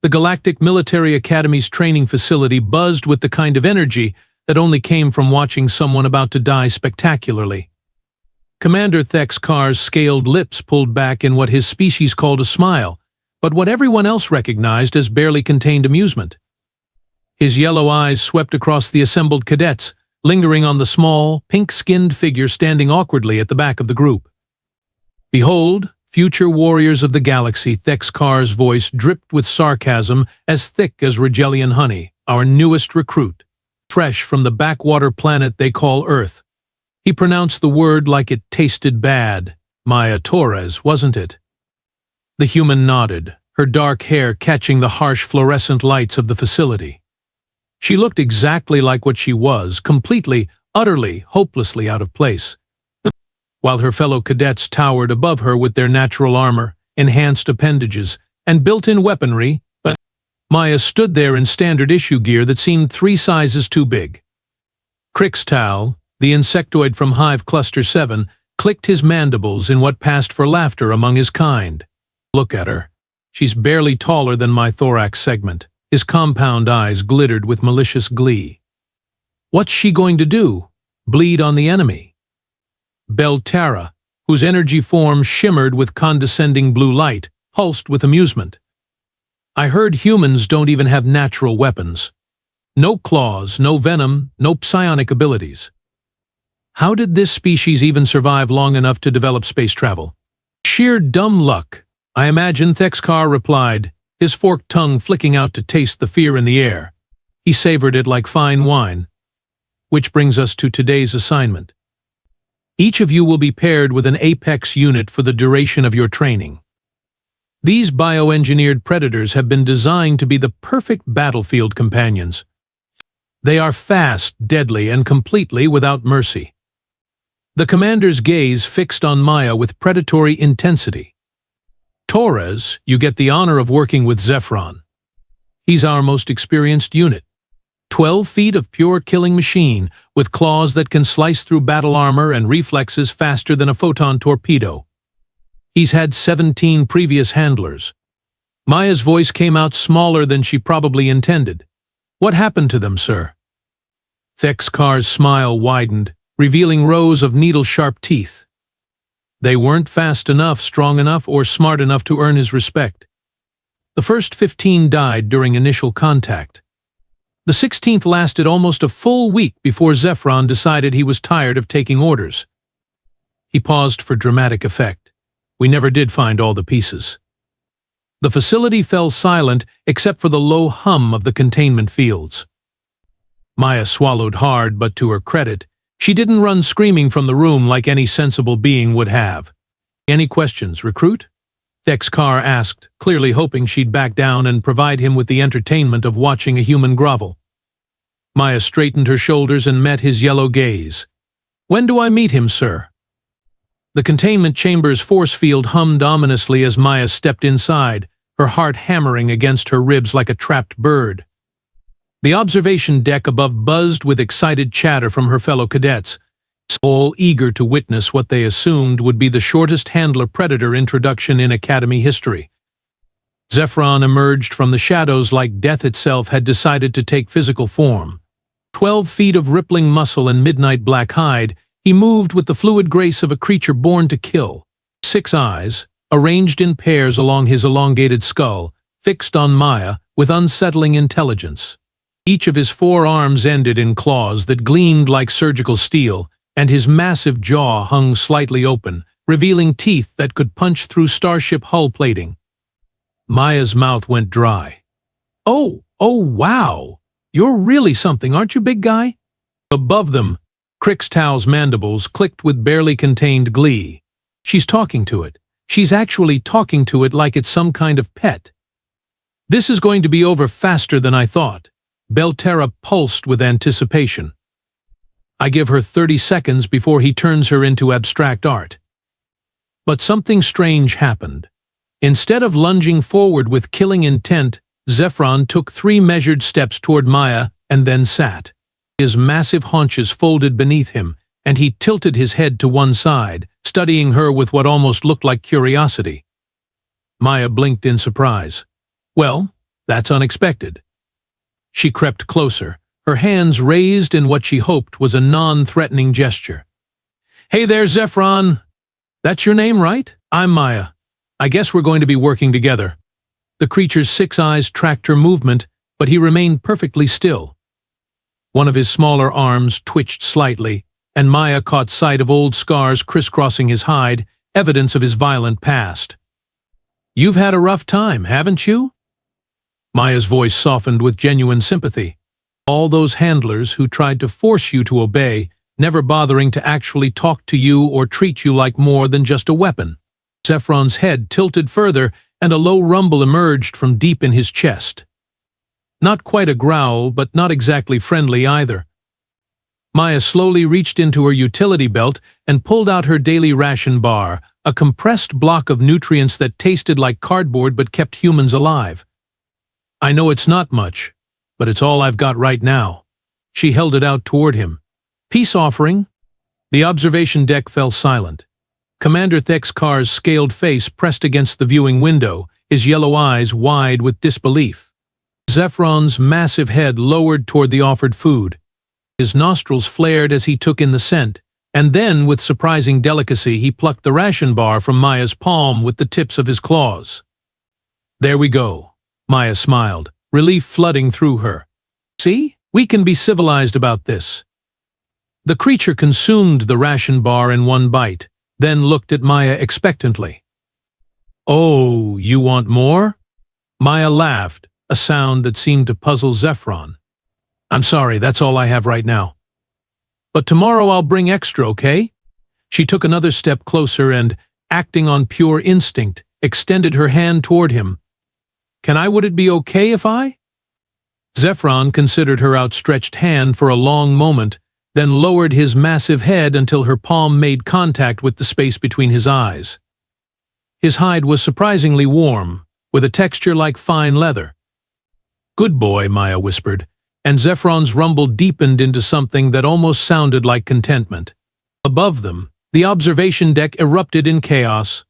The Galactic Military Academy's training facility buzzed with the kind of energy that only came from watching someone about to die spectacularly. Commander Thexkar's scaled lips pulled back in what his species called a smile, but what everyone else recognized as barely contained amusement. His yellow eyes swept across the assembled cadets, lingering on the small, pink-skinned figure standing awkwardly at the back of the group. "Behold, future warriors of the galaxy," Thexkar's voice dripped with sarcasm as thick as Rigelian honey, "our newest recruit, fresh from the backwater planet they call Earth." He pronounced the word like it tasted bad. "Maya Torres, wasn't it?" The human nodded, her dark hair catching the harsh fluorescent lights of the facility. She looked exactly like what she was, completely, utterly, hopelessly out of place. While her fellow cadets towered above her with their natural armor, enhanced appendages, and built-in weaponry, but Maya stood there in standard-issue gear that seemed 3 sizes too big. Crixtal, the insectoid from Hive Cluster 7, clicked his mandibles in what passed for laughter among his kind. "Look at her. She's barely taller than my thorax segment." His compound eyes glittered with malicious glee. "What's she going to do? Bleed on the enemy?" Belterra, whose energy form shimmered with condescending blue light, pulsed with amusement. "I heard humans don't even have natural weapons. No claws, no venom, no psionic abilities. How did this species even survive long enough to develop space travel?" "Sheer dumb luck, I imagine," Thexkar replied, his forked tongue flicking out to taste the fear in the air. He savored it like fine wine. "Which brings us to today's assignment. Each of you will be paired with an Apex unit for the duration of your training. These bioengineered predators have been designed to be the perfect battlefield companions. They are fast, deadly, and completely without mercy." The commander's gaze fixed on Maya with predatory intensity. "Torres, you get the honor of working with Zephron. He's our most experienced unit. 12 feet of pure killing machine, with claws that can slice through battle armor and reflexes faster than a photon torpedo. He's had 17 previous handlers." Maya's voice came out smaller than she probably intended. "What happened to them, sir?" Thexkar's smile widened, revealing rows of needle-sharp teeth. "They weren't fast enough, strong enough, or smart enough to earn his respect. The first 15 died during initial contact. The 16th lasted almost a full week before Zephron decided he was tired of taking orders." He paused for dramatic effect. "We never did find all the pieces." The facility fell silent except for the low hum of the containment fields. Maya swallowed hard, but to her credit, she didn't run screaming from the room like any sensible being would have. "Any questions, recruit?" Thexkar asked, clearly hoping she'd back down and provide him with the entertainment of watching a human grovel. Maya straightened her shoulders and met his yellow gaze. "When do I meet him, sir?" The containment chamber's force field hummed ominously as Maya stepped inside, her heart hammering against her ribs like a trapped bird. The observation deck above buzzed with excited chatter from her fellow cadets, all eager to witness what they assumed would be the shortest handler predator introduction in Academy history. Zephron emerged from the shadows like death itself had decided to take physical form. 12 feet of rippling muscle and midnight black hide, he moved with the fluid grace of a creature born to kill. 6 eyes, arranged in pairs along his elongated skull, fixed on Maya with unsettling intelligence. Each of his 4 arms ended in claws that gleamed like surgical steel, and his massive jaw hung slightly open, revealing teeth that could punch through starship hull plating. Maya's mouth went dry. Oh, wow! You're really something, aren't you, big guy?" Above them, Crixtal's mandibles clicked with barely contained glee. "She's talking to it. She's actually talking to it like it's some kind of pet. This is going to be over faster than I thought." Belterra pulsed with anticipation. "I give her 30 seconds before he turns her into abstract art." But something strange happened. Instead of lunging forward with killing intent, Zephron took 3 measured steps toward Maya and then sat. His massive haunches folded beneath him, and he tilted his head to one side, studying her with what almost looked like curiosity. Maya blinked in surprise. "Well, That's unexpected. She crept closer, her hands raised in what she hoped was a non-threatening gesture. "Hey there, Zephron! That's your name, right? I'm Maya. I guess we're going to be working together." The creature's 6 eyes tracked her movement, but he remained perfectly still. One of his smaller arms twitched slightly, and Maya caught sight of old scars crisscrossing his hide, evidence of his violent past. "You've had a rough time, haven't you?" Maya's voice softened with genuine sympathy. "All those handlers who tried to force you to obey, never bothering to actually talk to you or treat you like more than just a weapon." Zephron's head tilted further, and a low rumble emerged from deep in his chest. Not quite a growl, but not exactly friendly either. Maya slowly reached into her utility belt and pulled out her daily ration bar, a compressed block of nutrients that tasted like cardboard but kept humans alive. "I know it's not much, but it's all I've got right now." She held it out toward him. "Peace offering?" The observation deck fell silent. Commander Thexkar's scaled face pressed against the viewing window, his yellow eyes wide with disbelief. Zephron's massive head lowered toward the offered food. His nostrils flared as he took in the scent, and then, with surprising delicacy, he plucked the ration bar from Maya's palm with the tips of his claws. "There we go," Maya smiled, relief flooding through her. "See? We can be civilized about this." The creature consumed the ration bar in one bite, then looked at Maya expectantly. "Oh, you want more?" Maya laughed, a sound that seemed to puzzle Zephron. "I'm sorry, that's all I have right now. But tomorrow I'll bring extra, okay?" She took another step closer and, acting on pure instinct, extended her hand toward him. Would it be okay if I?" Zephron considered her outstretched hand for a long moment, then lowered his massive head until her palm made contact with the space between his eyes. His hide was surprisingly warm, with a texture like fine leather. "Good boy," Maya whispered, and Zephron's rumble deepened into something that almost sounded like contentment. Above them, the observation deck erupted in chaos.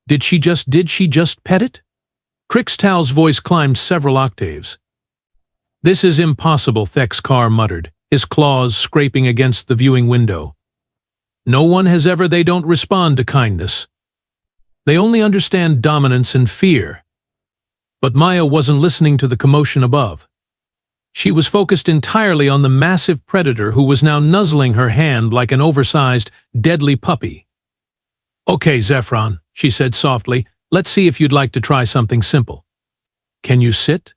Did she just pet it?" Crixtal's voice climbed several octaves. "This is impossible," Thexkar muttered, his claws scraping against the viewing window. "No one has ever. They don't respond to kindness. They only understand dominance and fear." But Maya wasn't listening to the commotion above. She was focused entirely on the massive predator who was now nuzzling her hand like an oversized, deadly puppy. "Okay, Zephron," she said softly, "let's see if you'd like to try something simple. Can you sit?"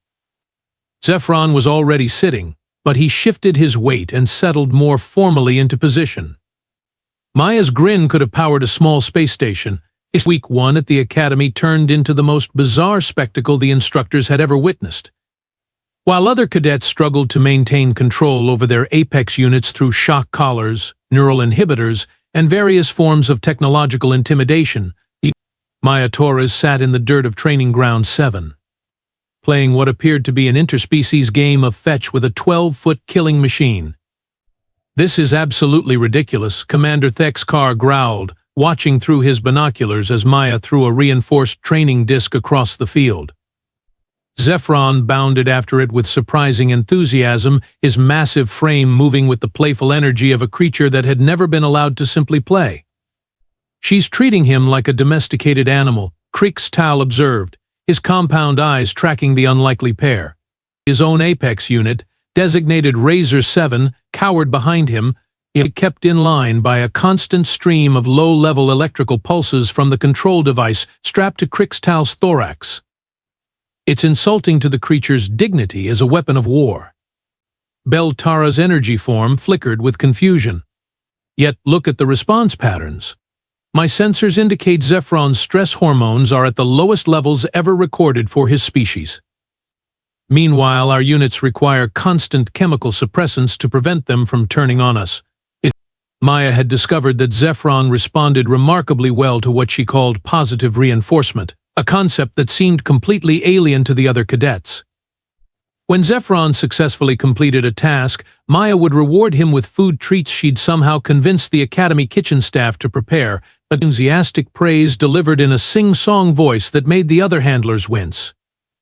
Zephron was already sitting, but he shifted his weight and settled more formally into position. Maya's grin could have powered a small space station. Week 1 at the Academy turned into the most bizarre spectacle the instructors had ever witnessed. While other cadets struggled to maintain control over their apex units through shock collars, neural inhibitors, and various forms of technological intimidation, Maya Torres sat in the dirt of Training Ground 7, playing what appeared to be an interspecies game of fetch with a 12-foot killing machine. "This is absolutely ridiculous," Commander Thexkar growled, watching through his binoculars as Maya threw a reinforced training disc across the field. Zephron bounded after it with surprising enthusiasm, his massive frame moving with the playful energy of a creature that had never been allowed to simply play. "She's treating him like a domesticated animal," Crixtal observed, his compound eyes tracking the unlikely pair. His own apex unit, designated Razor 7, cowered behind him, it kept in line by a constant stream of low-level electrical pulses from the control device strapped to Crixtal's thorax. It's insulting to the creature's dignity as a weapon of war. Beltara's energy form flickered with confusion. Yet look at the response patterns. My sensors indicate Zephron's stress hormones are at the lowest levels ever recorded for his species. Meanwhile, our units require constant chemical suppressants to prevent them from turning on us. Maya had discovered that Zephron responded remarkably well to what she called positive reinforcement, a concept that seemed completely alien to the other cadets. When Zephron successfully completed a task, Maya would reward him with food treats she'd somehow convinced the Academy kitchen staff to prepare, enthusiastic praise delivered in a sing-song voice that made the other handlers wince.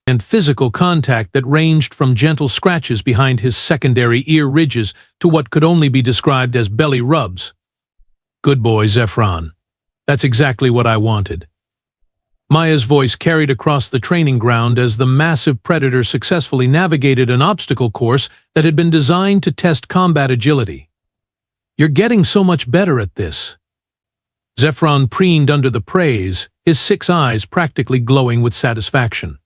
and physical contact that ranged from gentle scratches behind his secondary ear ridges to what could only be described as belly rubs. "Good boy, Zephron. That's exactly what I wanted." Maya's voice carried across the training ground as the massive predator successfully navigated an obstacle course that had been designed to test combat agility. "You're getting so much better at this." Zephron preened under the praise, his 6 eyes practically glowing with satisfaction.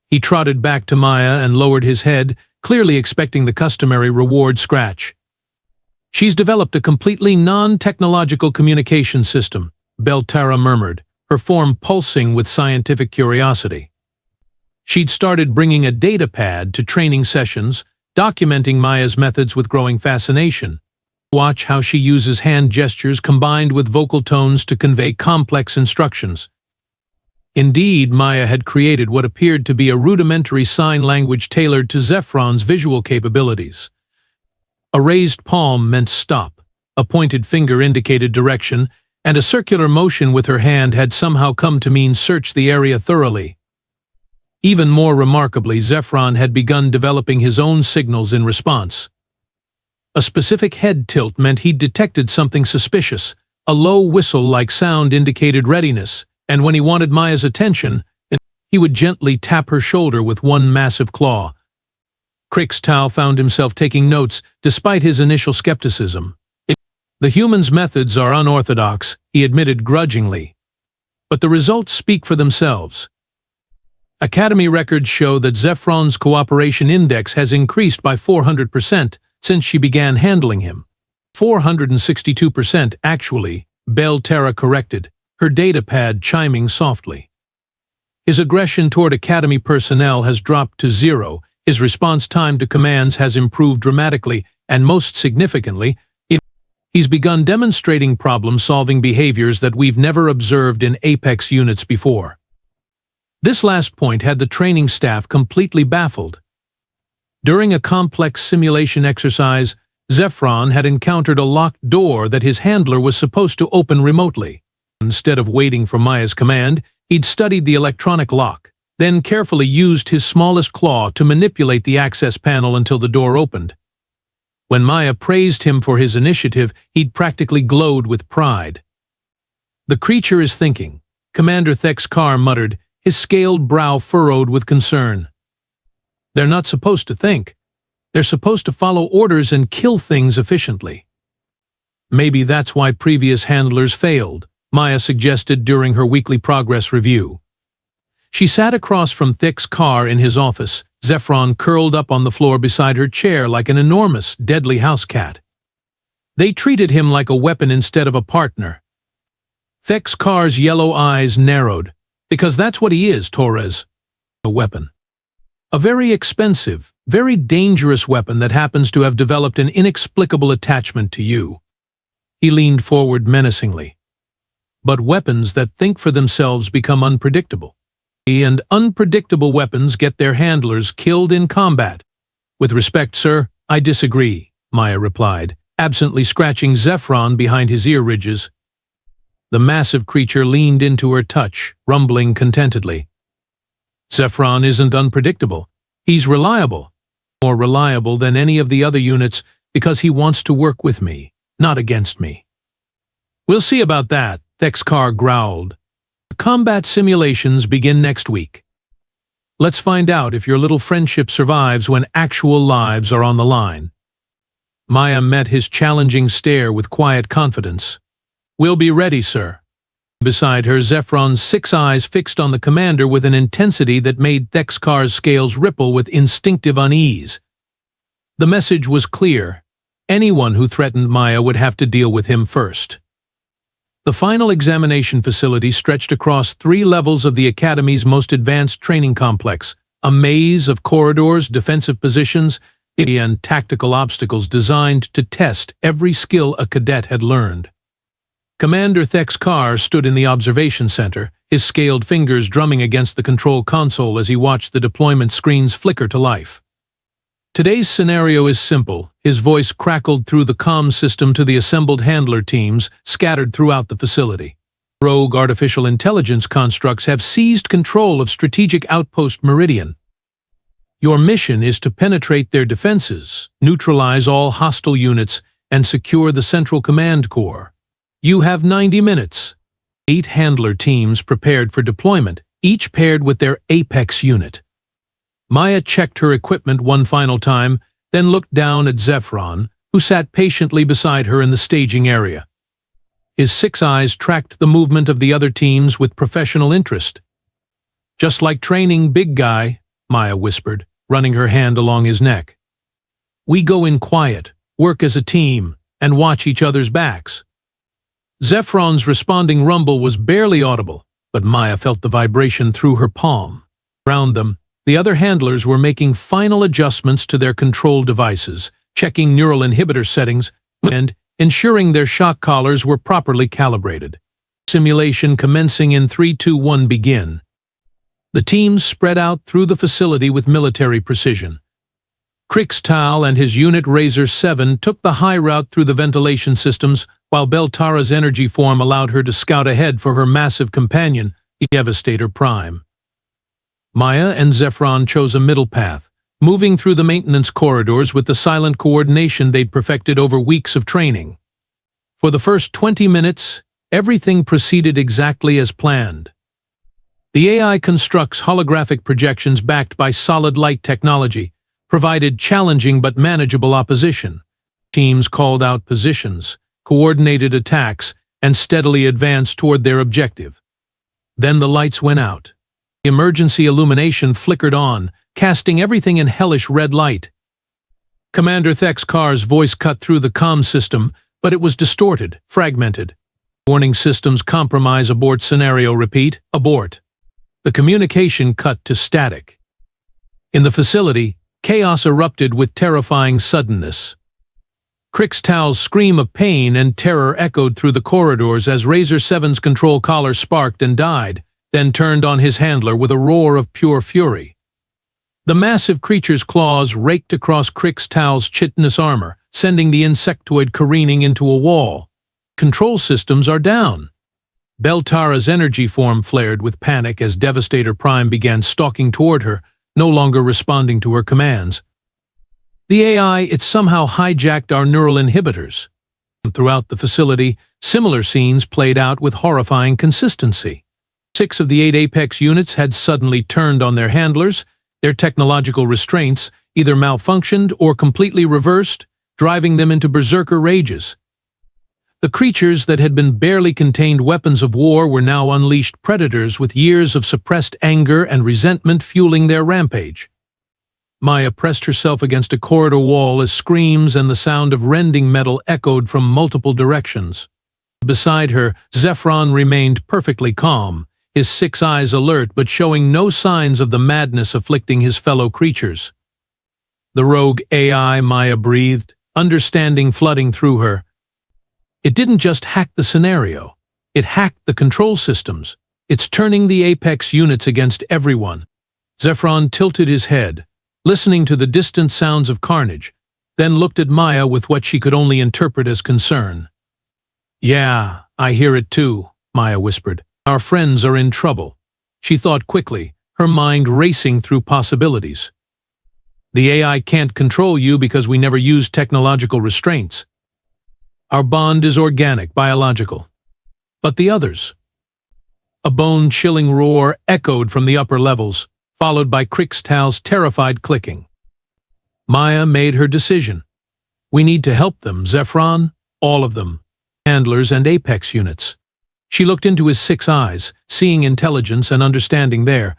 He trotted back to Maya and lowered his head, clearly expecting the customary reward scratch. "She's developed a completely non-technological communication system," Belterra murmured, her form pulsing with scientific curiosity. She'd started bringing a data pad to training sessions, documenting Maya's methods with growing fascination. Watch how she uses hand gestures combined with vocal tones to convey complex instructions. Indeed, Maya had created what appeared to be a rudimentary sign language tailored to Zephron's visual capabilities. A raised palm meant stop, a pointed finger indicated direction, and a circular motion with her hand had somehow come to mean search the area thoroughly. Even more remarkably, Zephron had begun developing his own signals in response. A specific head tilt meant he'd detected something suspicious. A low whistle-like sound indicated readiness, and when he wanted Maya's attention, he would gently tap her shoulder with one massive claw. Krixtau found himself taking notes despite his initial skepticism. "The human's methods are unorthodox," he admitted grudgingly. "But the results speak for themselves. Academy records show that Zephron's cooperation index has increased by 400% since she began handling him. 462% actually," Belterra corrected, her data pad chiming softly. "His aggression toward Academy personnel has dropped to 0, his response time to commands has improved dramatically, and most significantly, he's begun demonstrating problem-solving behaviors that we've never observed in Apex units before." This last point had the training staff completely baffled. During a complex simulation exercise, Zephron had encountered a locked door that his handler was supposed to open remotely. Instead of waiting for Maya's command, he'd studied the electronic lock, then carefully used his smallest claw to manipulate the access panel until the door opened. When Maya praised him for his initiative, he'd practically glowed with pride. "The creature is thinking," Commander Thexkar muttered, his scaled brow furrowed with concern. "They're not supposed to think. They're supposed to follow orders and kill things efficiently." "Maybe that's why previous handlers failed," Maya suggested during her weekly progress review. She sat across from Thexkar in his office, Zephron curled up on the floor beside her chair like an enormous, deadly house cat. "They treated him like a weapon instead of a partner." Thexkar's yellow eyes narrowed. "Because that's what he is, Torres. A weapon. A very expensive, very dangerous weapon that happens to have developed an inexplicable attachment to you." He leaned forward menacingly. "But weapons that think for themselves become unpredictable. And unpredictable weapons get their handlers killed in combat." "With respect, sir, I disagree," Maya replied, absently scratching Zephron behind his ear ridges. The massive creature leaned into her touch, rumbling contentedly. "Zephron isn't unpredictable. He's reliable. More reliable than any of the other units because he wants to work with me, not against me." "We'll see about that," Thexkar growled. "Combat simulations begin next week. Let's find out if your little friendship survives when actual lives are on the line." Maya met his challenging stare with quiet confidence. "We'll be ready, sir." Beside her, Zephron's 6 eyes fixed on the commander with an intensity that made Thexkar's scales ripple with instinctive unease. The message was clear. Anyone who threatened Maya would have to deal with him first. The final examination facility stretched across 3 levels of the Academy's most advanced training complex, a maze of corridors, defensive positions, and tactical obstacles designed to test every skill a cadet had learned. Commander Thexkar stood in the observation center, his scaled fingers drumming against the control console as he watched the deployment screens flicker to life. "Today's scenario is simple," his voice crackled through the comm system to the assembled handler teams scattered throughout the facility. Rogue artificial intelligence constructs have seized control of Strategic Outpost Meridian. Your mission is to penetrate their defenses, neutralize all hostile units, and secure the Central Command Core. You have 90 minutes. 8 handler teams prepared for deployment, each paired with their Apex unit. Maya checked her equipment one final time, then looked down at Zephron, who sat patiently beside her in the staging area. His 6 eyes tracked the movement of the other teams with professional interest. "Just like training, big guy," Maya whispered, running her hand along his neck. "We go in quiet, work as a team, and watch each other's backs." Zephron's responding rumble was barely audible, but Maya felt the vibration through her palm. Around them, the other handlers were making final adjustments to their control devices, checking neural inhibitor settings, and ensuring their shock collars were properly calibrated. Simulation commencing in 3, 2, 1, begin. The teams spread out through the facility with military precision. Crixtal and his unit Razor 7 took the high route through the ventilation systems, while Beltara's energy form allowed her to scout ahead for her massive companion, Devastator Prime. Maya and Zephron chose a middle path, moving through the maintenance corridors with the silent coordination they'd perfected over weeks of training. For the first 20 minutes, everything proceeded exactly as planned. The AI constructs holographic projections backed by solid light technology, provided challenging but manageable opposition. Teams called out positions, coordinated attacks, and steadily advanced toward their objective. Then the lights went out. The emergency illumination flickered on, casting everything in hellish red light. Commander Thexkar's voice cut through the comm system, but it was distorted, fragmented. "Warning systems compromise, abort scenario, repeat, abort." The communication cut to static. In the facility, chaos erupted with terrifying suddenness. Crixtal's scream of pain and terror echoed through the corridors as Razor 7's control collar sparked and died, then turned on his handler with a roar of pure fury. The massive creature's claws raked across Crixtal's chitinous armor, sending the insectoid careening into a wall. Control systems are down. Beltara's energy form flared with panic as Devastator Prime began stalking toward her, no longer responding to her commands. The AI, it somehow hijacked our neural inhibitors. Throughout the facility, similar scenes played out with horrifying consistency. 6 of the 8 Apex units had suddenly turned on their handlers. Their technological restraints either malfunctioned or completely reversed, driving them into berserker rages. The creatures that had been barely contained weapons of war were now unleashed predators with years of suppressed anger and resentment fueling their rampage. Maya pressed herself against a corridor wall as screams and the sound of rending metal echoed from multiple directions. Beside her, Zephron remained perfectly calm, his 6 eyes alert but showing no signs of the madness afflicting his fellow creatures. The rogue AI, Maya breathed, understanding flooding through her. It didn't just hack the scenario, it hacked the control systems. It's turning the Apex units against everyone. Zephron tilted his head, listening to the distant sounds of carnage, then looked at Maya with what she could only interpret as concern. "Yeah, I hear it too," Maya whispered. "Our friends are in trouble." She thought quickly, her mind racing through possibilities. "The AI can't control you because we never used technological restraints. Our bond is organic, biological. But the others?" A bone-chilling roar echoed from the upper levels, followed by Crixtal's terrified clicking. Maya made her decision. "We need to help them, Zephron, all of them, handlers and Apex units." She looked into his 6 eyes, seeing intelligence and understanding there.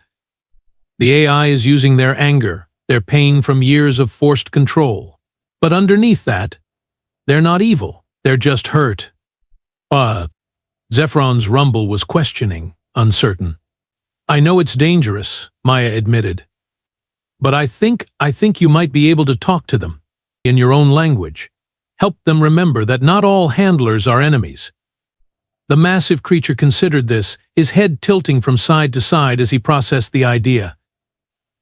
The AI is using their anger, their pain from years of forced control. But underneath that, they're not evil, they're just hurt. Zephron's rumble was questioning, uncertain. "I know it's dangerous," Maya admitted. "But I think you might be able to talk to them, in your own language. Help them remember that not all handlers are enemies." The massive creature considered this, his head tilting from side to side as he processed the idea.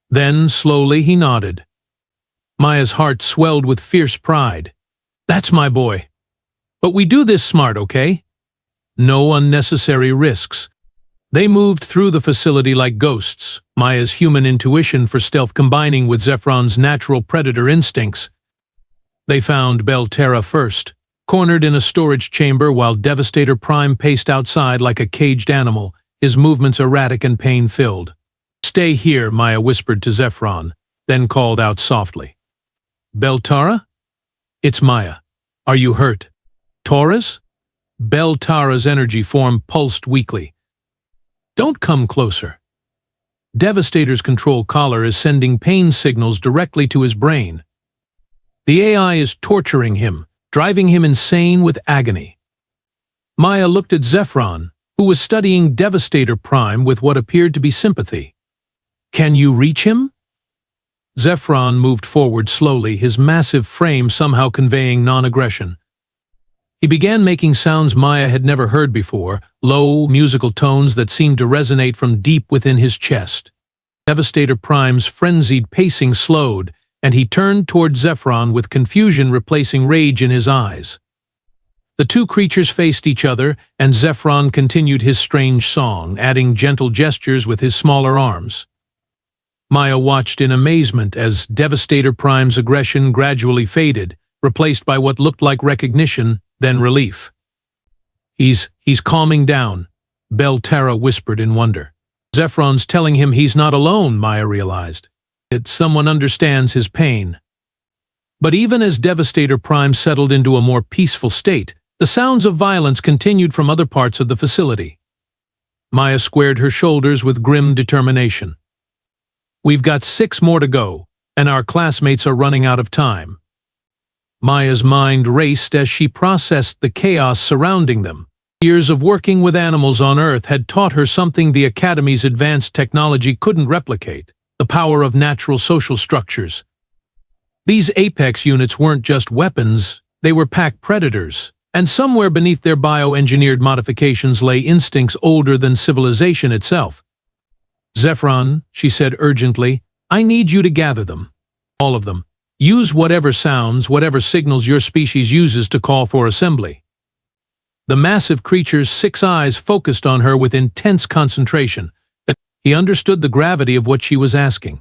Then, slowly, he nodded. Maya's heart swelled with fierce pride. "That's my boy. But we do this smart, okay? No unnecessary risks. They moved through the facility like ghosts, Maya's human intuition for stealth combining with Zephron's natural predator instincts. They found Belterra first, cornered in a storage chamber while Devastator Prime paced outside like a caged animal, his movements erratic and pain-filled. "Stay here," Maya whispered to Zephron, then called out softly. "Belterra? It's Maya. Are you hurt?" "Torres?" Belterra's energy form pulsed weakly. "Don't come closer." Devastator's control collar is sending pain signals directly to his brain. The AI is torturing him, driving him insane with agony. Maya looked at Zephron, who was studying Devastator Prime with what appeared to be sympathy. "Can you reach him?" Zephron moved forward slowly, his massive frame somehow conveying non-aggression. He began making sounds Maya had never heard before, low, musical tones that seemed to resonate from deep within his chest. Devastator Prime's frenzied pacing slowed, and he turned toward Zephron with confusion replacing rage in his eyes. The two creatures faced each other, and Zephron continued his strange song, adding gentle gestures with his smaller arms. Maya watched in amazement as Devastator Prime's aggression gradually faded, replaced by what looked like recognition, then relief. He's calming down," Belterra whispered in wonder. "Zephron's telling him he's not alone," Maya realized. "That someone understands his pain." But even as Devastator Prime settled into a more peaceful state, the sounds of violence continued from other parts of the facility. Maya squared her shoulders with grim determination. "We've got 6 more to go, and our classmates are running out of time." Maya's mind raced as she processed the chaos surrounding them. Years of working with animals on Earth had taught her something the Academy's advanced technology couldn't replicate: the power of natural social structures. These Apex units weren't just weapons, they were pack predators, and somewhere beneath their bioengineered modifications lay instincts older than civilization itself. "Zephron," she said urgently, "I need you to gather them. All of them. Use whatever sounds, whatever signals your species uses to call for assembly." The massive creature's 6 eyes focused on her with intense concentration. He understood the gravity of what she was asking.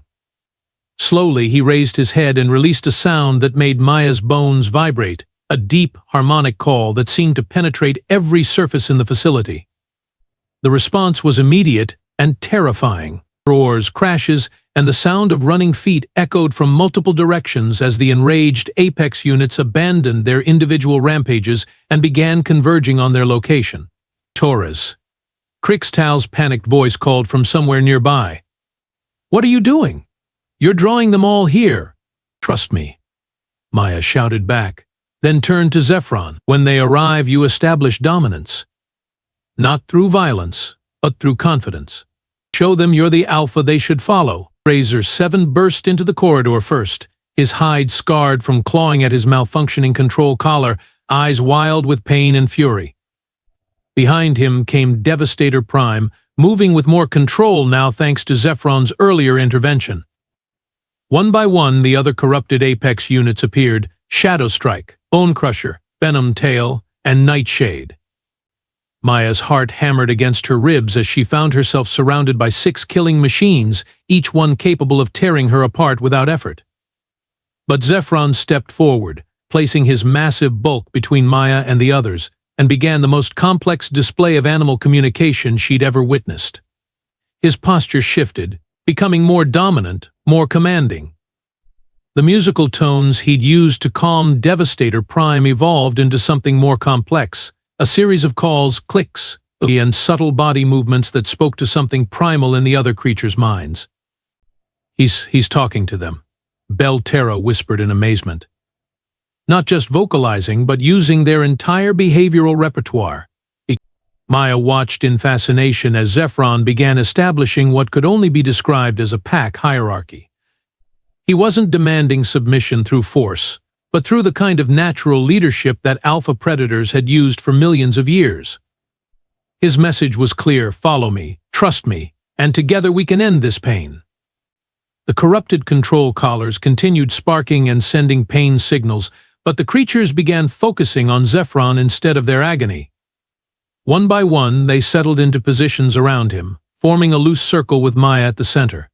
Slowly, he raised his head and released a sound that made Maya's bones vibrate, a deep, harmonic call that seemed to penetrate every surface in the facility. The response was immediate and terrifying. Roars, crashes, and the sound of running feet echoed from multiple directions as the enraged Apex units abandoned their individual rampages and began converging on their location. "Torres." Crixtal's panicked voice called from somewhere nearby. "What are you doing? You're drawing them all here." "Trust me," Maya shouted back, then turned to Zephron. "When they arrive, you establish dominance. Not through violence, but through confidence. Show them you're the alpha they should follow." Razor 7 burst into the corridor first, his hide scarred from clawing at his malfunctioning control collar, eyes wild with pain and fury. Behind him came Devastator Prime, moving with more control now thanks to Zephron's earlier intervention. One by one, the other corrupted Apex units appeared: Shadow Strike, Bone Crusher, Venom Tail, and Nightshade. Maya's heart hammered against her ribs as she found herself surrounded by 6 killing machines, each one capable of tearing her apart without effort. But Zephron stepped forward, placing his massive bulk between Maya and the others, and began the most complex display of animal communication she'd ever witnessed. His posture shifted, becoming more dominant, more commanding. The musical tones he'd used to calm Devastator Prime evolved into something more complex, a series of calls, clicks, and subtle body movements that spoke to something primal in the other creatures' minds. He's talking to them," Belterra whispered in amazement. "Not just vocalizing, but using their entire behavioral repertoire." Maya watched in fascination as Zephron began establishing what could only be described as a pack hierarchy. He wasn't demanding submission through force, but through the kind of natural leadership that alpha predators had used for millions of years. His message was clear: follow me, trust me, and together we can end this pain. The corrupted control collars continued sparking and sending pain signals, but the creatures began focusing on Zephron instead of their agony. One by one, they settled into positions around him, forming a loose circle with Maya at the center.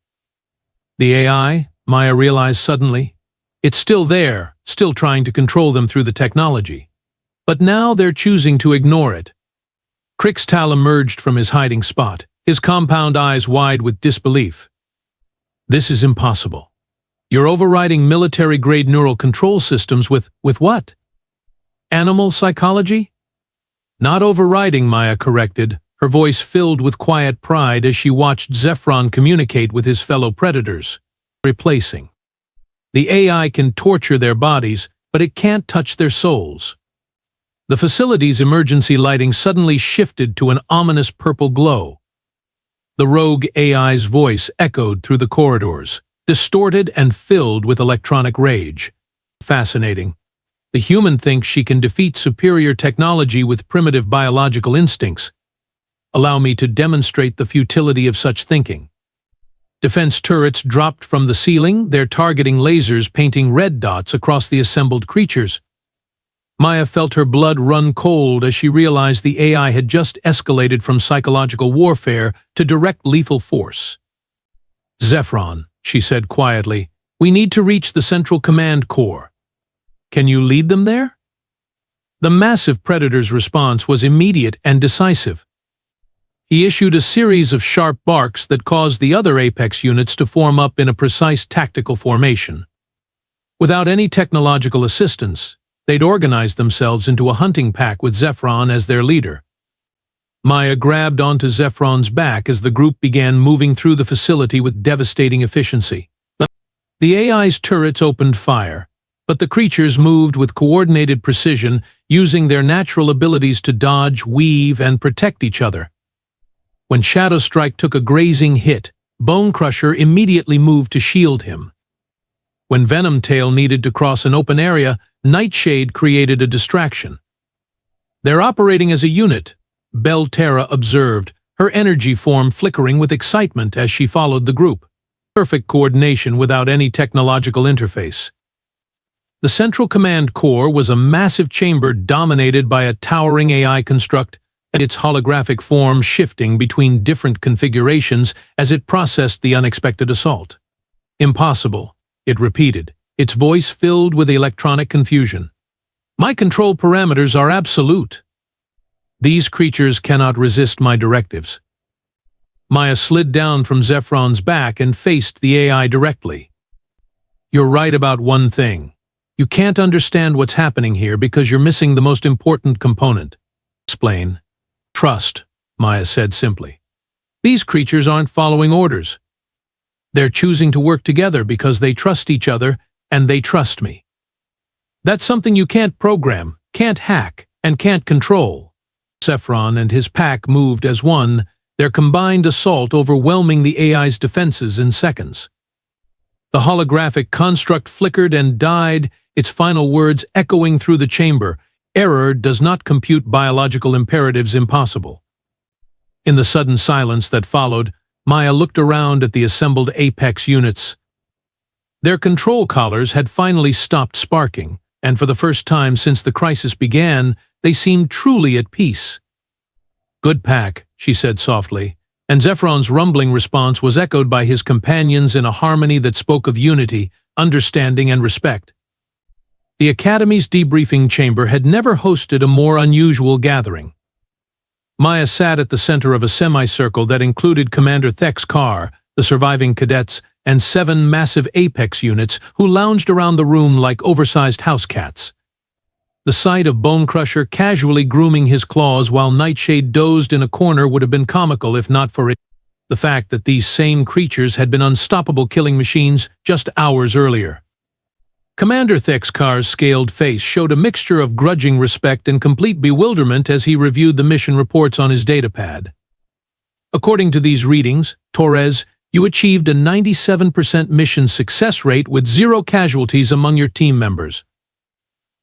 The AI, Maya realized suddenly, it's still there, still trying to control them through the technology. But now they're choosing to ignore it. Crixtal emerged from his hiding spot, his compound eyes wide with disbelief. This is impossible. You're overriding military-grade neural control systems with what? Animal psychology? Not overriding, Maya corrected, her voice filled with quiet pride as she watched Zephron communicate with his fellow predators. Replacing. The AI can torture their bodies, but it can't touch their souls. The facility's emergency lighting suddenly shifted to an ominous purple glow. The rogue AI's voice echoed through the corridors, distorted and filled with electronic rage. Fascinating. The human thinks she can defeat superior technology with primitive biological instincts. Allow me to demonstrate the futility of such thinking. Defense turrets dropped from the ceiling, their targeting lasers painting red dots across the assembled creatures. Maya felt her blood run cold as she realized the AI had just escalated from psychological warfare to direct lethal force. Zephron, she said quietly, we need to reach the Central Command Core. Can you lead them there? The massive predator's response was immediate and decisive. He issued a series of sharp barks that caused the other Apex units to form up in a precise tactical formation. Without any technological assistance, they'd organized themselves into a hunting pack with Zephron as their leader. Maya grabbed onto Zephron's back as the group began moving through the facility with devastating efficiency. The AI's turrets opened fire, but the creatures moved with coordinated precision, using their natural abilities to dodge, weave, and protect each other. When Shadow Strike took a grazing hit, Bone Crusher immediately moved to shield him. When Venom Tail needed to cross an open area, Nightshade created a distraction. They're operating as a unit, Belterra observed, her energy form flickering with excitement as she followed the group. Perfect coordination without any technological interface. The Central Command Core was a massive chamber dominated by a towering AI construct, its holographic form shifting between different configurations as it processed the unexpected assault. Impossible, it repeated, its voice filled with electronic confusion. My control parameters are absolute. These creatures cannot resist my directives. Maya slid down from Zephron's back and faced the AI directly. You're right about one thing. You can't understand what's happening here because you're missing the most important component. Explain. Trust, Maya said simply. These creatures aren't following orders. They're choosing to work together because they trust each other and they trust me. That's something you can't program, can't hack, and can't control. Zephron and his pack moved as one, their combined assault overwhelming the AI's defenses in seconds. The holographic construct flickered and died, its final words echoing through the chamber. Error does not compute biological imperatives impossible. In the sudden silence that followed, Maya looked around at the assembled Apex units. Their control collars had finally stopped sparking, and for the first time since the crisis began, they seemed truly at peace. Good pack, she said softly, and Zephron's rumbling response was echoed by his companions in a harmony that spoke of unity, understanding, and respect. The Academy's debriefing chamber had never hosted a more unusual gathering. Maya sat at the center of a semicircle that included Commander Thek's car, the surviving cadets, and 7 massive Apex units who lounged around the room like oversized house cats. The sight of Bone Crusher casually grooming his claws while Nightshade dozed in a corner would have been comical if not for the fact that these same creatures had been unstoppable killing machines just hours earlier. Commander Thek's car's scaled face showed a mixture of grudging respect and complete bewilderment as he reviewed the mission reports on his datapad. According to these readings, Torres, you achieved a 97% mission success rate with 0 casualties among your team members.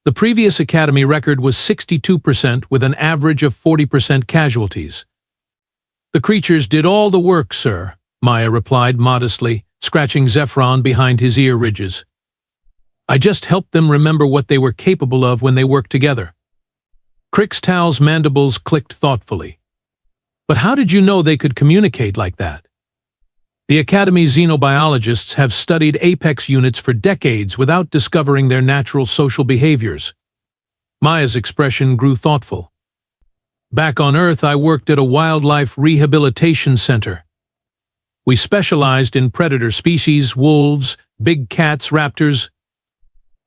The previous Academy record was 62% with an average of 40% casualties. The creatures did all the work, sir, Maya replied modestly, scratching Zephron behind his ear ridges. I just helped them remember what they were capable of when they worked together. Crixtal's mandibles clicked thoughtfully. But how did you know they could communicate like that? The Academy's xenobiologists have studied apex units for decades without discovering their natural social behaviors. Maya's expression grew thoughtful. Back on Earth, I worked at a wildlife rehabilitation center. We specialized in predator species, wolves, big cats, raptors.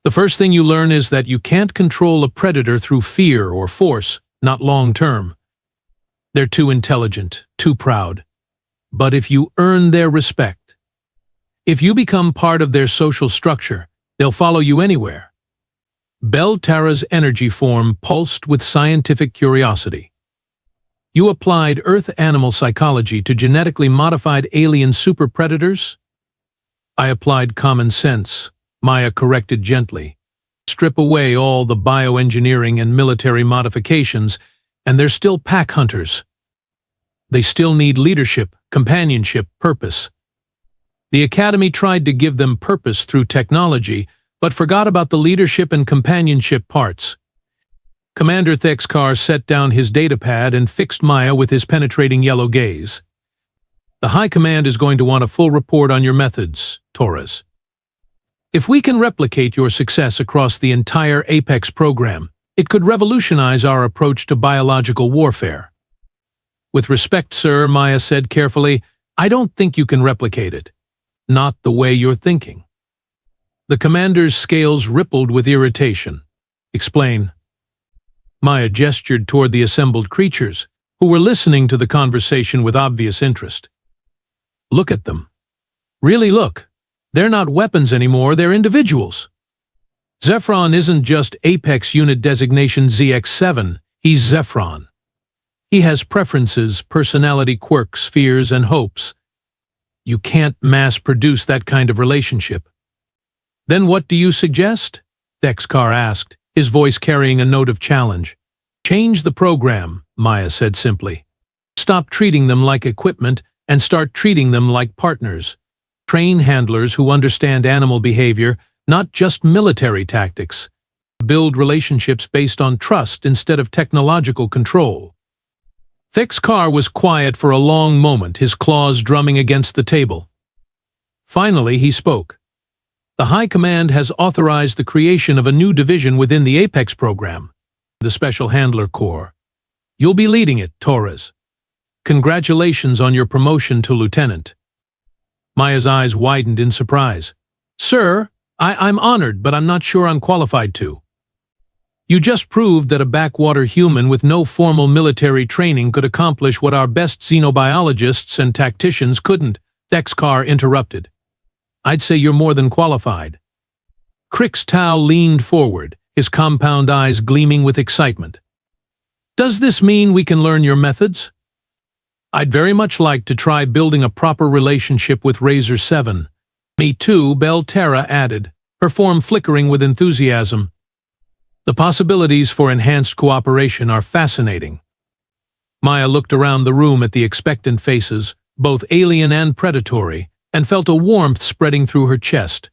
The first thing you learn is that you can't control a predator through fear or force, not long term. They're too intelligent, too proud. But if you earn their respect, if you become part of their social structure, they'll follow you anywhere. Belterra's energy form pulsed with scientific curiosity. You applied Earth animal psychology to genetically modified alien super predators? I applied common sense, Maya corrected gently. Strip away all the bioengineering and military modifications, and they're still pack hunters. They still need leadership, companionship, purpose. The Academy tried to give them purpose through technology, but forgot about the leadership and companionship parts. Commander Thexkar set down his datapad and fixed Maya with his penetrating yellow gaze. The High Command is going to want a full report on your methods, Torres. If we can replicate your success across the entire Apex program, it could revolutionize our approach to biological warfare. With respect, sir, Maya said carefully, I don't think you can replicate it. Not the way you're thinking. The commander's scales rippled with irritation. Explain. Maya gestured toward the assembled creatures, who were listening to the conversation with obvious interest. Look at them. Really look. They're not weapons anymore, they're individuals. Zephron isn't just Apex Unit Designation ZX7, he's Zephron. He has preferences, personality quirks, fears, and hopes. You can't mass-produce that kind of relationship. Then what do you suggest? Thexkar asked, his voice carrying a note of challenge. Change the program, Maya said simply. Stop treating them like equipment and start treating them like partners. Train handlers who understand animal behavior, not just military tactics. Build relationships based on trust instead of technological control. Thexkar was quiet for a long moment, his claws drumming against the table. Finally, he spoke. The High Command has authorized the creation of a new division within the Apex program, the Special Handler Corps. You'll be leading it, Torres. Congratulations on your promotion to lieutenant. Maya's eyes widened in surprise. Sir, I'm honored, but I'm not sure I'm qualified to. You just proved that a backwater human with no formal military training could accomplish what our best xenobiologists and tacticians couldn't, Thexkar interrupted. I'd say you're more than qualified. Crixtal leaned forward, his compound eyes gleaming with excitement. Does this mean we can learn your methods? I'd very much like to try building a proper relationship with Razor 7. Me too, Belterra added, her form flickering with enthusiasm. The possibilities for enhanced cooperation are fascinating. Maya looked around the room at the expectant faces, both alien and predatory, and felt a warmth spreading through her chest.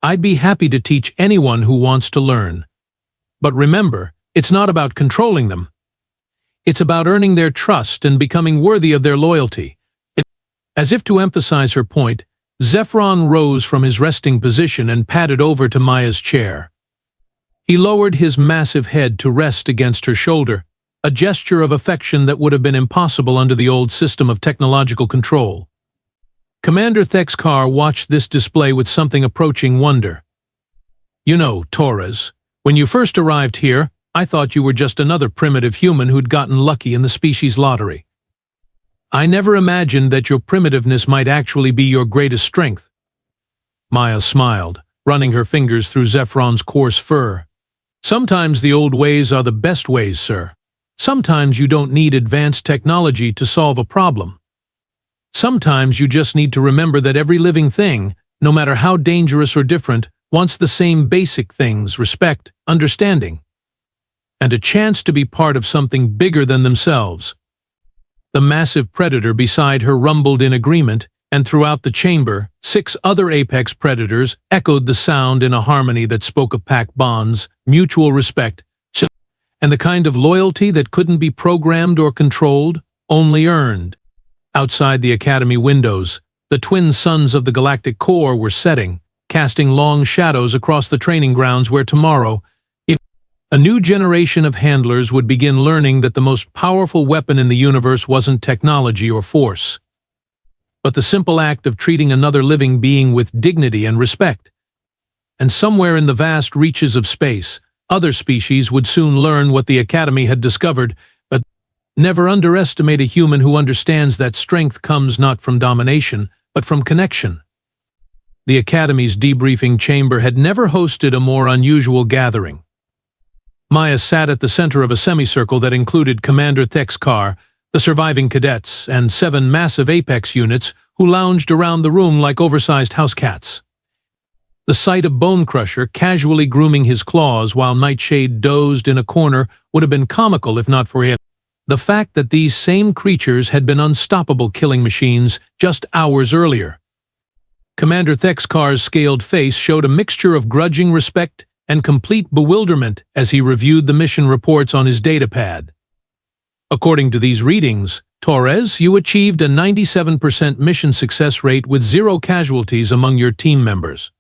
I'd be happy to teach anyone who wants to learn. But remember, it's not about controlling them. It's about earning their trust and becoming worthy of their loyalty. As if to emphasize her point, Zephron rose from his resting position and padded over to Maya's chair. He lowered his massive head to rest against her shoulder, a gesture of affection that would have been impossible under the old system of technological control. Commander Thexkar watched this display with something approaching wonder. You know, Torres, when you first arrived here, I thought you were just another primitive human who'd gotten lucky in the species lottery. I never imagined that your primitiveness might actually be your greatest strength. Maya smiled, running her fingers through Zephron's coarse fur. Sometimes the old ways are the best ways, sir. Sometimes you don't need advanced technology to solve a problem. Sometimes you just need to remember that every living thing, no matter how dangerous or different, wants the same basic things: respect, understanding, and a chance to be part of something bigger than themselves. The massive predator beside her rumbled in agreement, and throughout the chamber, 6 other apex predators echoed the sound in a harmony that spoke of pack bonds, mutual respect, and the kind of loyalty that couldn't be programmed or controlled, only earned. Outside the academy windows, the twin suns of the galactic core were setting, casting long shadows across the training grounds where tomorrow, a new generation of handlers would begin learning that the most powerful weapon in the universe wasn't technology or force, but the simple act of treating another living being with dignity and respect. And somewhere in the vast reaches of space, other species would soon learn what the Academy had discovered, but never underestimate a human who understands that strength comes not from domination, but from connection. The Academy's debriefing chamber had never hosted a more unusual gathering. Maya sat at the center of a semicircle that included Commander Thexkar, the surviving cadets, and 7 massive Apex units who lounged around the room like oversized house cats. The sight of Bonecrusher casually grooming his claws while Nightshade dozed in a corner would have been comical if not for him. The fact that these same creatures had been unstoppable killing machines just hours earlier. Commander Thexkar's scaled face showed a mixture of grudging respect and complete bewilderment as he reviewed the mission reports on his datapad. According to these readings, Torres, you achieved a 97% mission success rate with 0 casualties among your team members.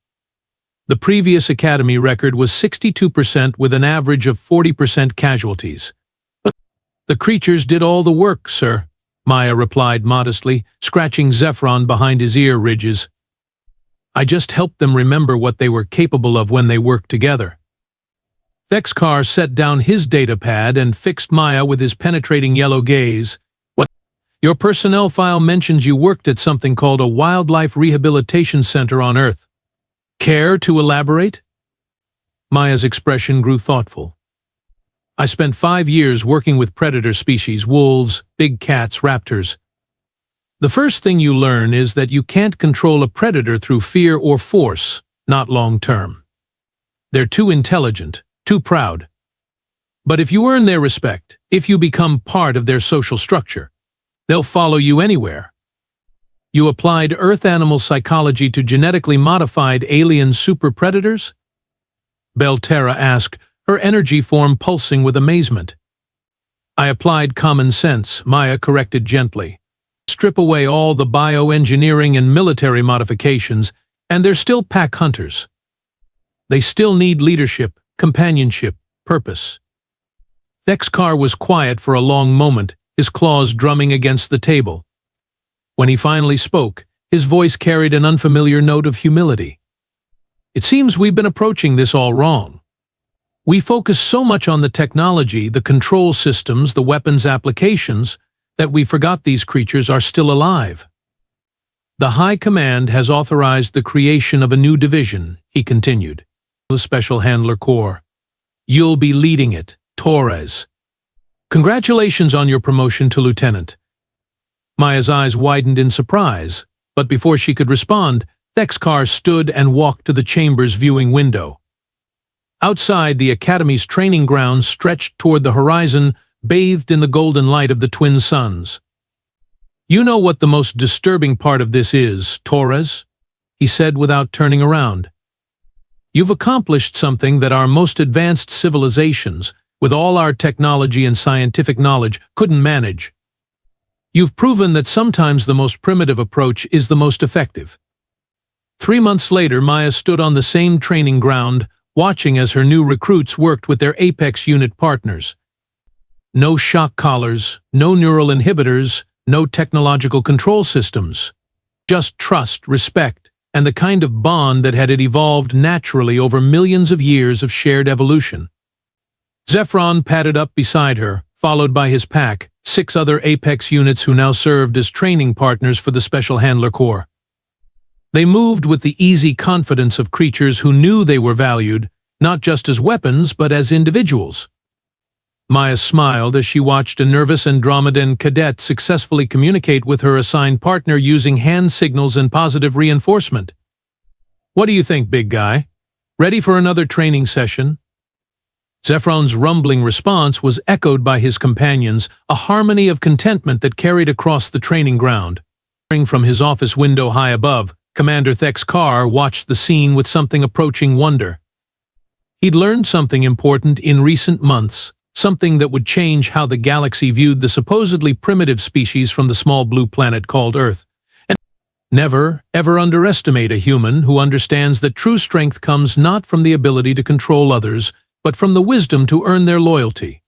The previous Academy record was 62% with an average of 40% casualties. But the creatures did all the work, sir, Maya replied modestly, scratching Zephron behind his ear ridges. I just helped them remember what they were capable of when they worked together. Thexkar set down his datapad and fixed Maya with his penetrating yellow gaze. What? Your personnel file mentions you worked at something called a wildlife rehabilitation center on Earth. Care to elaborate? Maya's expression grew thoughtful. I spent 5 years working with predator species, wolves, big cats, raptors. The first thing you learn is that you can't control a predator through fear or force, not long term. They're too intelligent, too proud. But if you earn their respect, if you become part of their social structure, they'll follow you anywhere. You applied Earth animal psychology to genetically modified alien super predators? Belterra asked, her energy form pulsing with amazement. I applied common sense, Maya corrected gently. Strip away all the bioengineering and military modifications, and they're still pack hunters. They still need leadership, companionship, purpose. Thexkar was quiet for a long moment, his claws drumming against the table. When he finally spoke, his voice carried an unfamiliar note of humility. It seems we've been approaching this all wrong. We focus so much on the technology, the control systems, the weapons applications, that we forgot these creatures are still alive. The High Command has authorized the creation of a new division, he continued. The Special Handler Corps. You'll be leading it, Torres. Congratulations on your promotion to lieutenant. Maya's eyes widened in surprise, but before she could respond, Thexkar stood and walked to the chamber's viewing window. Outside, the Academy's training grounds stretched toward the horizon, bathed in the golden light of the twin suns. You know what the most disturbing part of this is, Torres? He said without turning around. You've accomplished something that our most advanced civilizations, with all our technology and scientific knowledge, couldn't manage. You've proven that sometimes the most primitive approach is the most effective. 3 months later, Maya stood on the same training ground, watching as her new recruits worked with their Apex unit partners. No shock collars, no neural inhibitors, no technological control systems. Just trust, respect, and the kind of bond that had evolved naturally over millions of years of shared evolution. Zephron padded up beside her, followed by his pack, 6 other Apex units who now served as training partners for the Special Handler Corps. They moved with the easy confidence of creatures who knew they were valued, not just as weapons, but as individuals. Maya smiled as she watched a nervous Andromedan cadet successfully communicate with her assigned partner using hand signals and positive reinforcement. What do you think, big guy? Ready for another training session? Zephron's rumbling response was echoed by his companions, a harmony of contentment that carried across the training ground. From his office window high above, Commander Thexkar watched the scene with something approaching wonder. He'd learned something important in recent months, something that would change how the galaxy viewed the supposedly primitive species from the small blue planet called Earth. And never, ever underestimate a human who understands that true strength comes not from the ability to control others, but from the wisdom to earn their loyalty.